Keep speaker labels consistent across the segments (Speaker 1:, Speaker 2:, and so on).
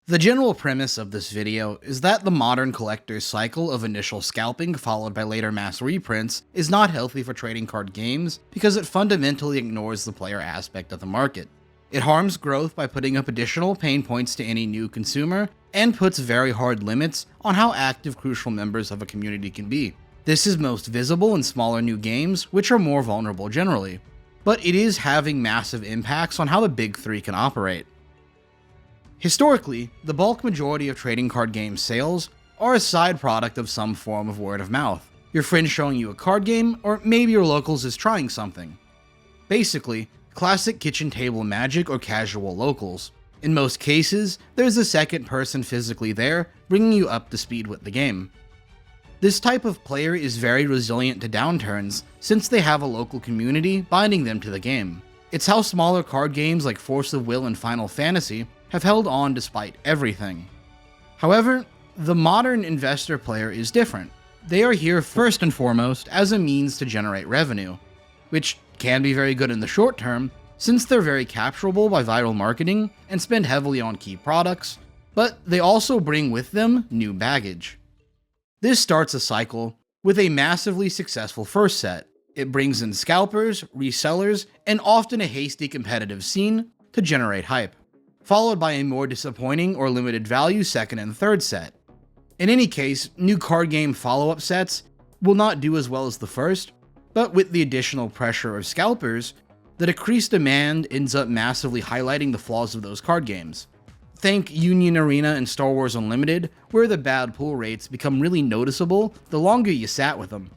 Speaker 1: The general premise of this video is that the modern collector's cycle of initial scalping followed by later mass reprints is not healthy for trading card games because it fundamentally ignores the player aspect of the market. It harms growth by putting up additional pain points to any new consumer, and puts very hard limits on how active crucial members of a community can be. This is most visible in smaller new games, which are more vulnerable generally, but it is having massive impacts on how the big three can operate. Historically, the bulk majority of trading card game sales are a side product of some form of word of mouth. Your friend showing you a card game, or maybe your locals is trying something. Basically, classic kitchen table magic or casual locals. In most cases, there's a second person physically there, bringing you up to speed with the game. This type of player is very resilient to downturns, since they have a local community binding them to the game. It's how smaller card games like Force of Will and Final Fantasy have held on despite everything. However, the modern investor player is different. They are here first and foremost as a means to generate revenue, which can be very good in the short term, since they're very capturable by viral marketing and spend heavily on key products, but they also bring with them new baggage. This starts a cycle with a massively successful first set. It brings in scalpers, resellers, and often a hasty competitive scene to generate hype, followed by a more disappointing or limited value second and third set. In any case, new card game follow-up sets will not do as well as the first, but with the additional pressure of scalpers, the decreased demand ends up massively highlighting the flaws of those card games. Think Union Arena and Star Wars Unlimited, where the bad pull rates become really noticeable the longer you sat with them.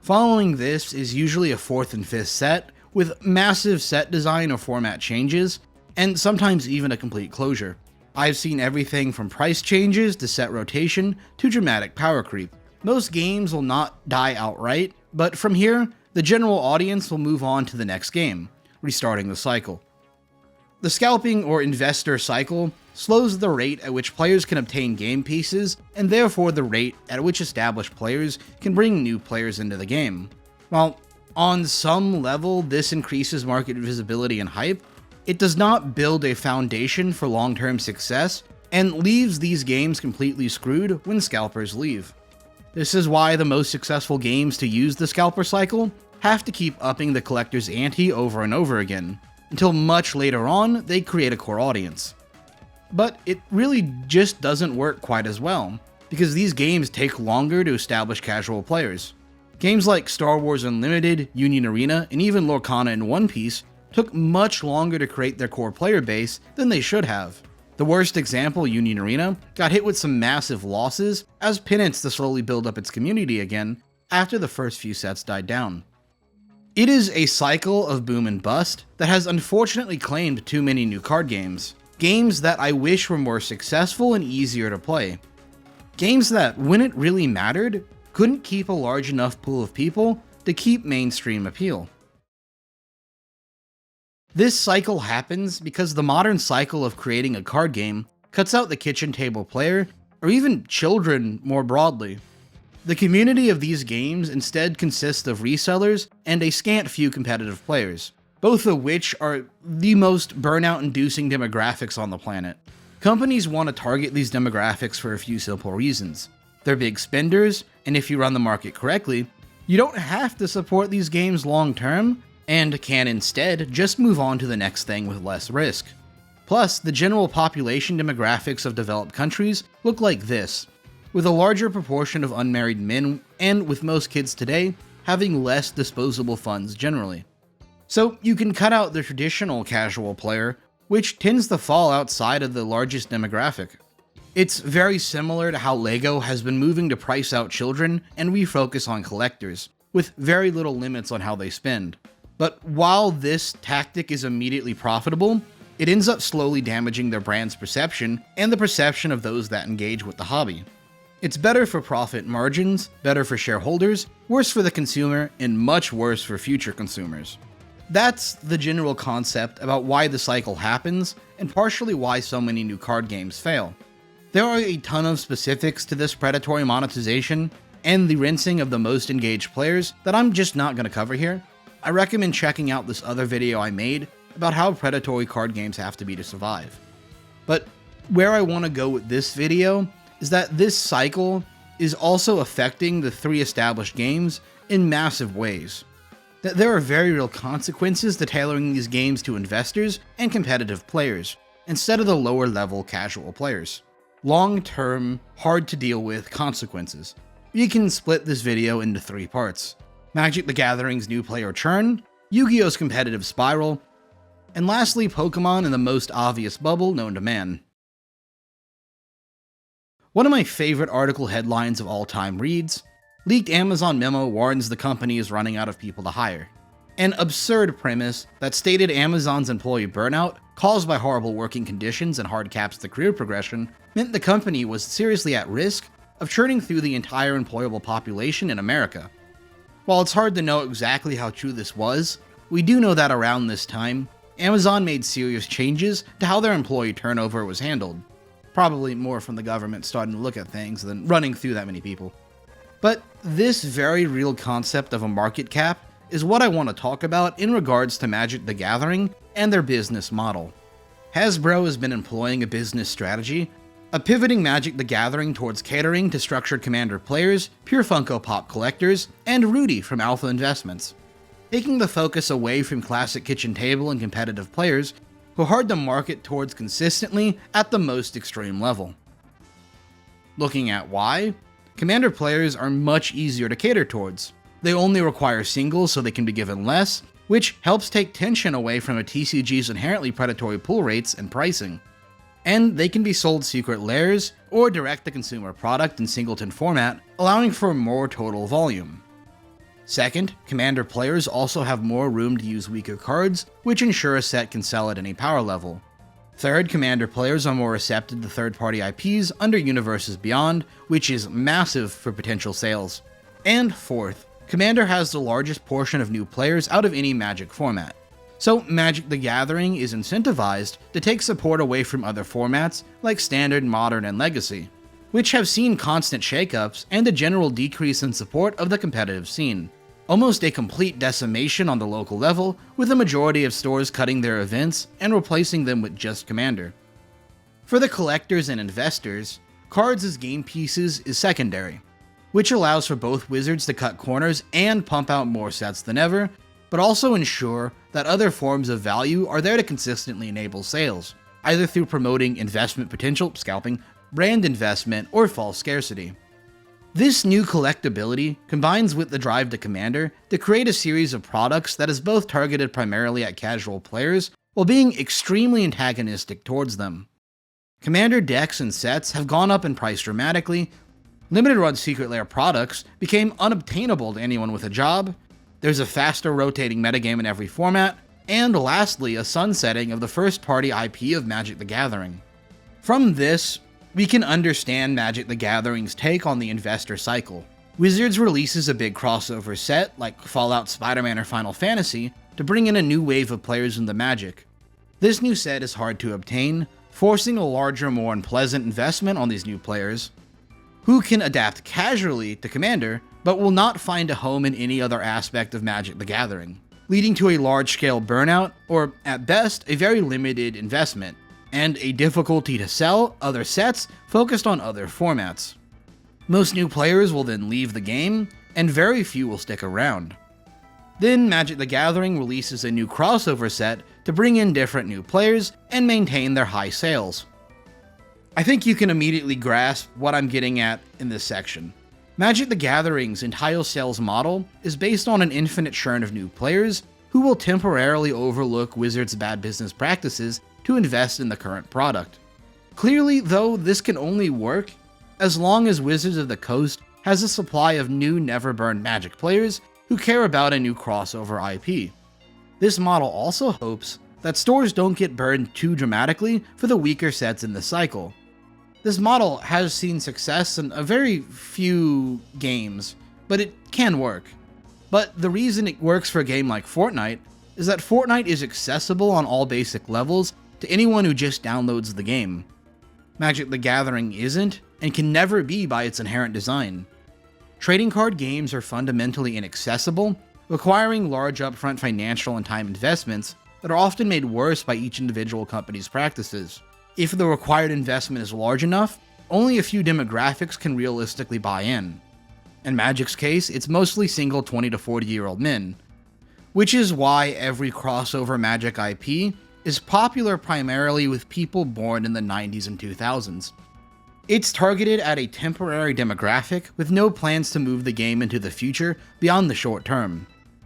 Speaker 1: Following this is usually a 4th and 5th set, with massive set design or format changes, and sometimes even a complete closure. I've seen everything from price changes to set rotation to dramatic power creep. Most games will not die outright, but from here, the general audience will move on to the next game, restarting the cycle. The scalping or investor cycle slows the rate at which players can obtain game pieces, and therefore the rate at which established players can bring new players into the game. While on some level this increases market visibility and hype, it does not build a foundation for long-term success, and leaves these games completely screwed when scalpers leave. This is why the most successful games to use the scalper cycle have to keep upping the collector's ante over and over again, until much later on they create a core audience. But it really just doesn't work quite as well, because these games take longer to establish casual players. Games like Star Wars Unlimited, Union Arena, and even Lorcana and One Piece took much longer to create their core player base than they should have. The worst example, Union Arena, got hit with some massive losses as penance to slowly build up its community again after the first few sets died down. It is a cycle of boom and bust that has unfortunately claimed too many new card games. Games that I wish were more successful and easier to play. Games that, when it really mattered, couldn't keep a large enough pool of people to keep mainstream appeal. This cycle happens because the modern cycle of creating a card game cuts out the kitchen table player, or even children more broadly. The community of these games instead consists of resellers and a scant few competitive players, both of which are the most burnout-inducing demographics on the planet. Companies want to target these demographics for a few simple reasons. They're big spenders, and if you run the market correctly, you don't have to support these games long-term, and can instead just move on to the next thing with less risk. Plus, the general population demographics of developed countries look like this, with a larger proportion of unmarried men, and with most kids today having less disposable funds generally. So you can cut out the traditional casual player, which tends to fall outside of the largest demographic. It's very similar to how LEGO has been moving to price out children and refocus on collectors, with very little limits on how they spend. But while this tactic is immediately profitable, it ends up slowly damaging their brand's perception and the perception of those that engage with the hobby. It's better for profit margins, better for shareholders, worse for the consumer, and much worse for future consumers. That's the general concept about why the cycle happens, and partially why so many new card games fail. There are a ton of specifics to this predatory monetization, and the rinsing of the most engaged players that I'm just not going to cover here. I recommend checking out this other video I made about how predatory card games have to be to survive. But where I want to go with this video is that this cycle is also affecting the 3 established games in massive ways. That there are very real consequences to tailoring these games to investors and competitive players, instead of the lower level casual players. Long-term, hard to deal with consequences. You can split this video into 3 parts. Magic the Gathering's new player Churn, Yu-Gi-Oh's competitive Spyral, and lastly Pokemon in the most obvious bubble known to man. One of my favorite article headlines of all time reads, "Leaked Amazon memo warns the company is running out of people to hire." An absurd premise that stated Amazon's employee burnout, caused by horrible working conditions and hard caps to career progression, meant the company was seriously at risk of churning through the entire employable population in America. While it's hard to know exactly how true this was, we do know that around this time, Amazon made serious changes to how their employee turnover was handled. Probably more from the government starting to look at things than running through that many people. But this very real concept of a market cap is what I want to talk about in regards to Magic the Gathering and their business model. Hasbro has been employing a business strategy of pivoting Magic the Gathering towards catering to structured Commander players, pure Funko Pop collectors, and Rudy from Alpha Investments, taking the focus away from classic kitchen table and competitive players who are hard to market towards consistently at the most extreme level. Looking at why, Commander players are much easier to cater towards. They only require singles so they can be given less, which helps take tension away from a TCG's inherently predatory pull rates and pricing. And they can be sold secret layers or direct-to-consumer product in singleton format, allowing for more total volume. Second, Commander players also have more room to use weaker cards, which ensure a set can sell at any power level. Third, Commander players are more receptive to third-party IPs under Universes Beyond, which is massive for potential sales. And fourth, Commander has the largest portion of new players out of any Magic format. So Magic the Gathering is incentivized to take support away from other formats like Standard, Modern, and Legacy, which have seen constant shakeups and a general decrease in support of the competitive scene. Almost a complete decimation on the local level, with a majority of stores cutting their events and replacing them with just Commander. For the collectors and investors, cards as game pieces is secondary, which allows for both wizards to cut corners and pump out more sets than ever, but also ensure that other forms of value are there to consistently enable sales, either through promoting investment potential, scalping, brand investment, or false scarcity. This new collectability combines with the drive to Commander to create a series of products that is both targeted primarily at casual players while being extremely antagonistic towards them. Commander decks and sets have gone up in price dramatically, limited run secret lair products became unobtainable to anyone with a job, there's a faster rotating metagame in every format, and lastly a sunsetting of the first party IP of Magic the Gathering. From this, we can understand Magic the Gathering's take on the investor cycle. Wizards releases a big crossover set like Fallout, Spider-Man, or Final Fantasy to bring in a new wave of players into Magic. This new set is hard to obtain, forcing a larger, more unpleasant investment on these new players, who can adapt casually to Commander, but will not find a home in any other aspect of Magic the Gathering, leading to a large-scale burnout, or at best, a very limited investment, and a difficulty to sell other sets focused on other formats. Most new players will then leave the game, and very few will stick around. Then Magic the Gathering releases a new crossover set to bring in different new players and maintain their high sales. I think you can immediately grasp what I'm getting at in this section. Magic the Gathering's entire sales model is based on an infinite churn of new players who will temporarily overlook Wizards' bad business practices to invest in the current product. Clearly, though, this can only work as long as Wizards of the Coast has a supply of new never-burned Magic players who care about a new crossover IP. This model also hopes that stores don't get burned too dramatically for the weaker sets in the cycle. This model has seen success in a very few games, but it can work. But the reason it works for a game like Fortnite is that Fortnite is accessible on all basic levels to anyone who just downloads the game. Magic the Gathering isn't, and can never be by its inherent design. Trading card games are fundamentally inaccessible, requiring large upfront financial and time investments that are often made worse by each individual company's practices. If the required investment is large enough, only a few demographics can realistically buy in. In Magic's case, it's mostly single 20 to 40 year old men, which is why every crossover Magic IP is popular primarily with people born in the 90s and 2000s. It's targeted at a temporary demographic with no plans to move the game into the future beyond the short term.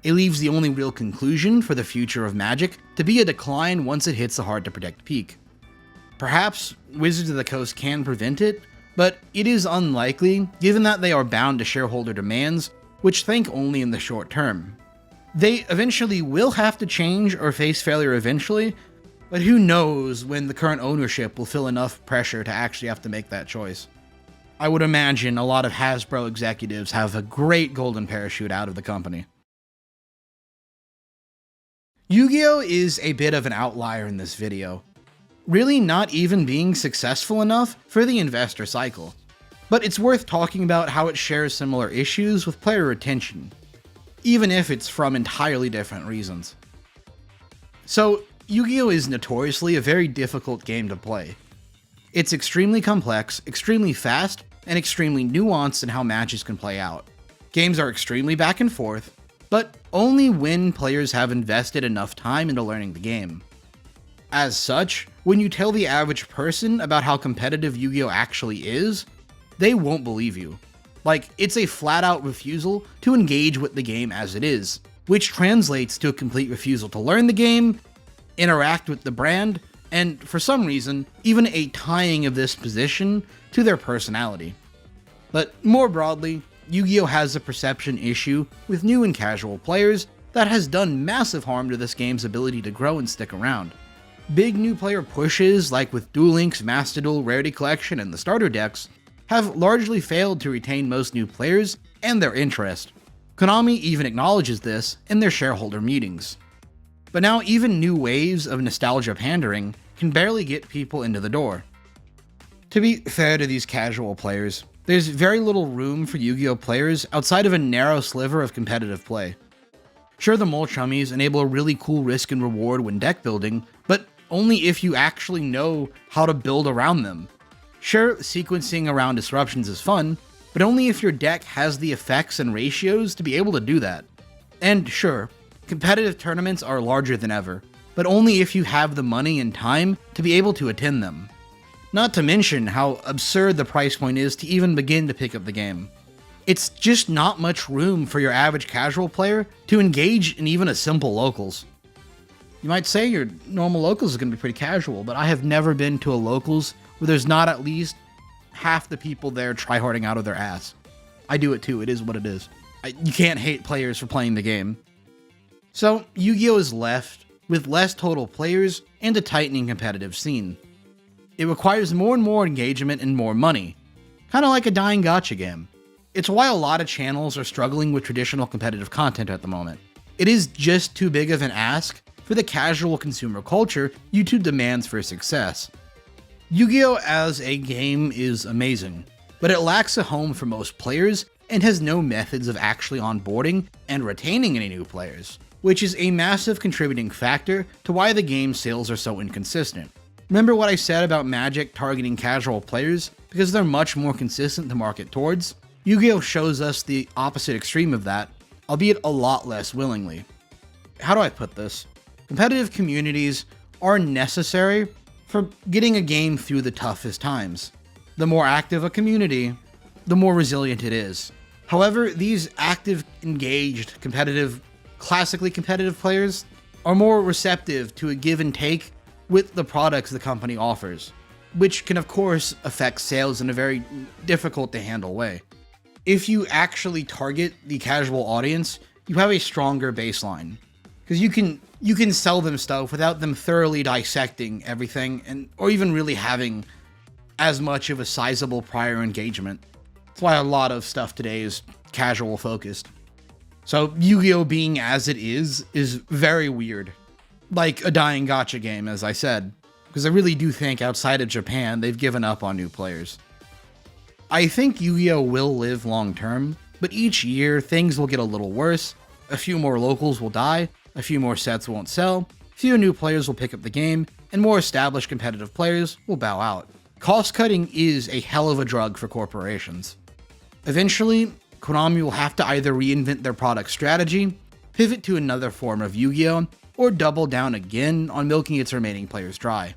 Speaker 1: It leaves the only real conclusion for the future of Magic to be a decline once it hits the hard-to-predict peak. Perhaps Wizards of the Coast can prevent it, but it is unlikely given that they are bound to shareholder demands, which think only in the short term. They eventually will have to change or face failure eventually, but who knows when the current ownership will feel enough pressure to actually have to make that choice. I would imagine a lot of Hasbro executives have a great golden parachute out of the company. Yu-Gi-Oh! Is a bit of an outlier in this video, really not even being successful enough for the investor cycle. But it's worth talking about how it shares similar issues with player retention, even if it's from entirely different reasons. So, Yu-Gi-Oh! Is notoriously a very difficult game to play. It's extremely complex, extremely fast, and extremely nuanced in how matches can play out. Games are extremely back and forth, but only when players have invested enough time into learning the game. As such, when you tell the average person about how competitive Yu-Gi-Oh! Actually is, they won't believe you. Like, it's a flat-out refusal to engage with the game as it is, which translates to a complete refusal to learn the game, interact with the brand, and for some reason, even a tying of this position to their personality. But more broadly, Yu-Gi-Oh! Has a perception issue with new and casual players that has done massive harm to this game's ability to grow and stick around. Big new player pushes, like with Duel Links, Master Duel, Rarity Collection, and the starter decks, have largely failed to retain most new players and their interest. Konami even acknowledges this in their shareholder meetings. But now even new waves of nostalgia pandering can barely get people into the door. To be fair to these casual players, there's very little room for Yu-Gi-Oh! Players outside of a narrow sliver of competitive play. Sure, the mole chummies enable a really cool risk and reward when deck building, but only if you actually know how to build around them. Sure, sequencing around disruptions is fun, but only if your deck has the effects and ratios to be able to do that. And sure, competitive tournaments are larger than ever, but only if you have the money and time to be able to attend them. Not to mention how absurd the price point is to even begin to pick up the game. It's just not much room for your average casual player to engage in even a simple locals. You might say your normal locals is going to be pretty casual, but I have never been to a locals where there's not at least half the people there tryharding out of their ass. I do it too, it is what it is. You can't hate players for playing the game. So, Yu-Gi-Oh! Is left with less total players and a tightening competitive scene. It requires more and more engagement and more money, kinda like a dying gacha game. It's why a lot of channels are struggling with traditional competitive content at the moment. It is just too big of an ask for the casual consumer culture YouTube demands for success. Yu-Gi-Oh! As a game is amazing, but it lacks a home for most players and has no methods of actually onboarding and retaining any new players, which is a massive contributing factor to why the game's sales are so inconsistent. Remember what I said about Magic targeting casual players because they're much more consistent to market towards? Yu-Gi-Oh! Shows us the opposite extreme of that, albeit a lot less willingly. How do I put this? Competitive communities are necessary for getting a game through the toughest times. The more active a community, the more resilient it is. However, these active, engaged, competitive, classically competitive players are more receptive to a give and take with the products the company offers, which can of course affect sales in a very difficult to handle way. If you actually target the casual audience, you have a stronger baseline, because you can sell them stuff without them thoroughly dissecting everything or even really having as much of a sizable prior engagement. That's why a lot of stuff today is casual focused. So Yu-Gi-Oh! Being as it is very weird. Like a dying gacha game, as I said, because I really do think outside of Japan, they've given up on new players. I think Yu-Gi-Oh! Will live long term, but each year things will get a little worse, a few more locals will die, a few more sets won't sell, fewer new players will pick up the game, and more established competitive players will bow out. Cost cutting is a hell of a drug for corporations. Eventually, Konami will have to either reinvent their product strategy, pivot to another form of Yu-Gi-Oh!, or double down again on milking its remaining players dry.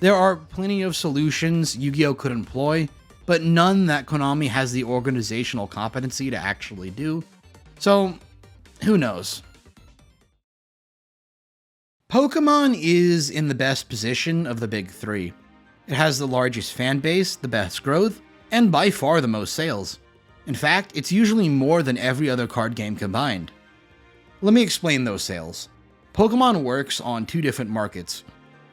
Speaker 1: There are plenty of solutions Yu-Gi-Oh! Could employ, but none that Konami has the organizational competency to actually do, so who knows. Pokemon is in the best position of the big three. It has the largest fan base, the best growth, and by far the most sales. In fact, it's usually more than every other card game combined. Let me explain those sales. Pokemon works on two different markets.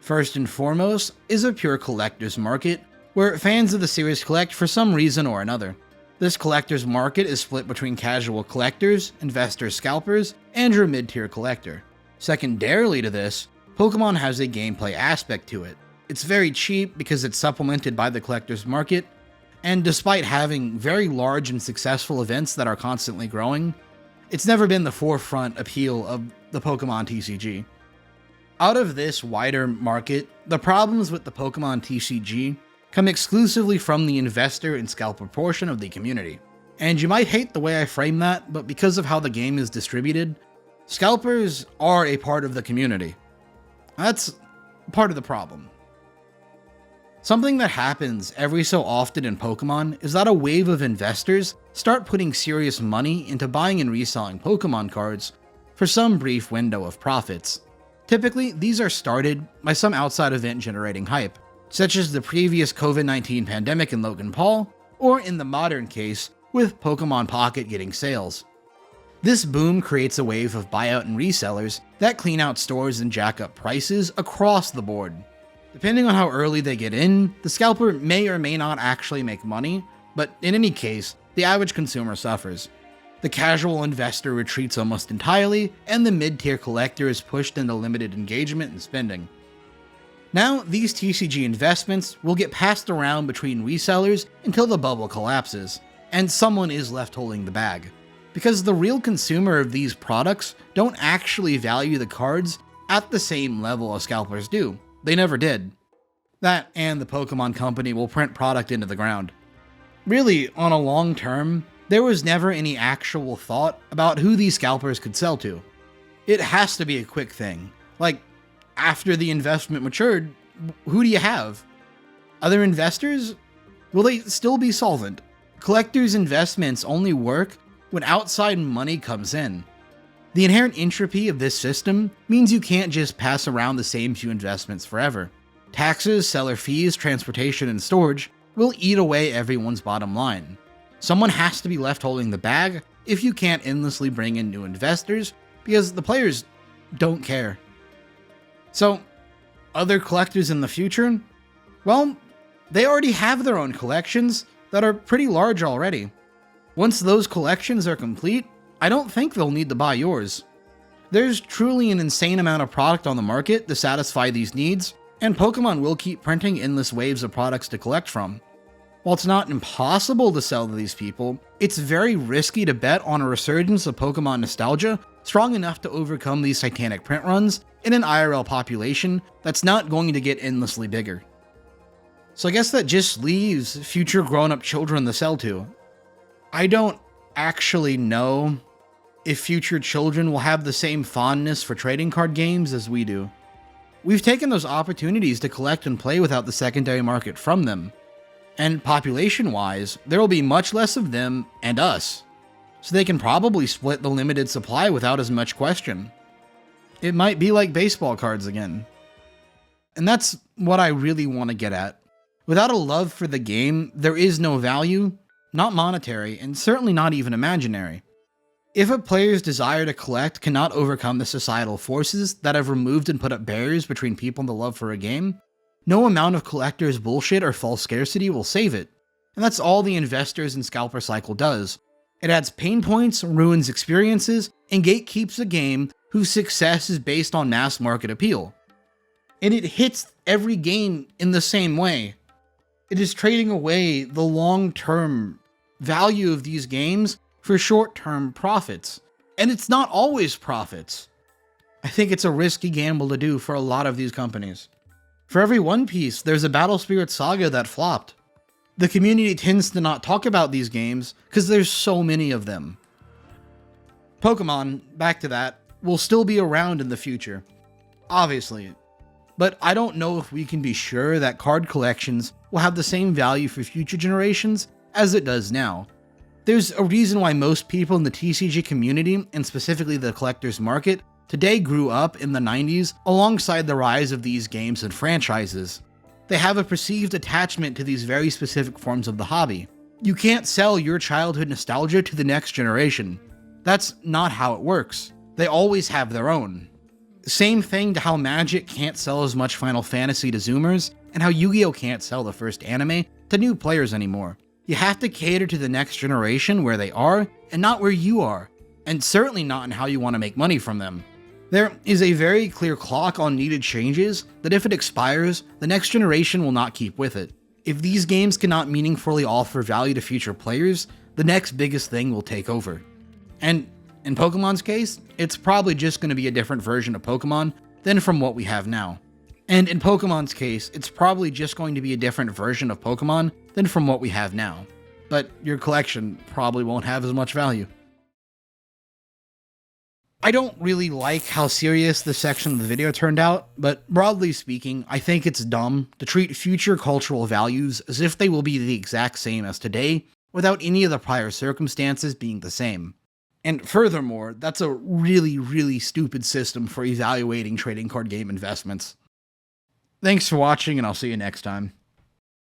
Speaker 1: First and foremost is a pure collector's market, where fans of the series collect for some reason or another. This collector's market is split between casual collectors, investors, scalpers, and your mid-tier collector. Secondarily to this, Pokemon has a gameplay aspect to it. It's very cheap because it's supplemented by the collector's market, and despite having very large and successful events that are constantly growing, it's never been the forefront appeal of the Pokemon TCG. Out of this wider market, the problems with the Pokemon TCG come exclusively from the investor and scalper portion of the community. And you might hate the way I frame that, but because of how the game is distributed, scalpers are a part of the community. That's part of the problem. Something that happens every so often in Pokemon is that a wave of investors start putting serious money into buying and reselling Pokemon cards for some brief window of profits. Typically, these are started by some outside event generating hype, such as the previous COVID-19 pandemic in Logan Paul, or in the modern case, with Pokemon Pocket getting sales. This boom creates a wave of buyout and resellers that clean out stores and jack up prices across the board. Depending on how early they get in, the scalper may or may not actually make money, but in any case, the average consumer suffers. The casual investor retreats almost entirely, and the mid-tier collector is pushed into limited engagement and spending. Now, these TCG investments will get passed around between resellers until the bubble collapses, and someone is left holding the bag. Because the real consumer of these products don't actually value the cards at the same level as scalpers do. They never did. That and the Pokemon Company will print product into the ground. Really, on a long term, there was never any actual thought about who these scalpers could sell to. It has to be a quick thing. Like, after the investment matured, who do you have? Other investors? Will they still be solvent? Collectors' investments only work when outside money comes in. The inherent entropy of this system means you can't just pass around the same few investments forever. Taxes, seller fees, transportation, and storage will eat away everyone's bottom line. Someone has to be left holding the bag if you can't endlessly bring in new investors, because the players don't care. So, other collectors in the future? Well, they already have their own collections that are pretty large already. Once those collections are complete, I don't think they'll need to buy yours. There's truly an insane amount of product on the market to satisfy these needs, and Pokemon will keep printing endless waves of products to collect from. While it's not impossible to sell to these people, it's very risky to bet on a resurgence of Pokemon nostalgia strong enough to overcome these titanic print runs in an IRL population that's not going to get endlessly bigger. So I guess that just leaves future grown-up children to sell to. I don't actually know if future children will have the same fondness for trading card games as we do. We've taken those opportunities to collect and play without the secondary market from them. And population-wise, there will be much less of them and us, so they can probably split the limited supply without as much question. It might be like baseball cards again. And that's what I really want to get at. Without a love for the game, there is no value, not monetary, and certainly not even imaginary. If a player's desire to collect cannot overcome the societal forces that have removed and put up barriers between people and the love for a game, no amount of collector's bullshit or false scarcity will save it. And that's all the investors and scalper cycle does. It adds pain points, ruins experiences, and gatekeeps a game whose success is based on mass market appeal. And it hits every game in the same way. It is trading away the long-term value of these games for short-term profits. And it's not always profits. I think it's a risky gamble to do for a lot of these companies. For every One Piece, there's a Battle Spirit Saga that flopped. The community tends to not talk about these games because there's so many of them. Pokemon, back to that, will still be around in the future. Obviously. But I don't know if we can be sure that card collections will have the same value for future generations as it does now. There's a reason why most people in the TCG community, and specifically the collector's market, today grew up in the 90s alongside the rise of these games and franchises. They have a perceived attachment to these very specific forms of the hobby. You can't sell your childhood nostalgia to the next generation. That's not how it works. They always have their own. Same thing to how Magic can't sell as much Final Fantasy to Zoomers, and how Yu-Gi-Oh can't sell the first anime to new players anymore. You have to cater to the next generation where they are, and not where you are, and certainly not in how you want to make money from them. There is a very clear clock on needed changes that if it expires, the next generation will not keep with it. If these games cannot meaningfully offer value to future players, the next biggest thing will take over. And in Pokemon's case, it's probably just going to be a different version of Pokemon than from what we have now. And in Pokemon's case, it's probably just going to be a different version of Pokemon than from what we have now. But your collection probably won't have as much value. I don't really like how serious this section of the video turned out, but broadly speaking, I think it's dumb to treat future cultural values as if they will be the exact same as today, without any of the prior circumstances being the same. And furthermore, that's a really stupid system for evaluating trading card game investments. Thanks for watching, and I'll see you next time.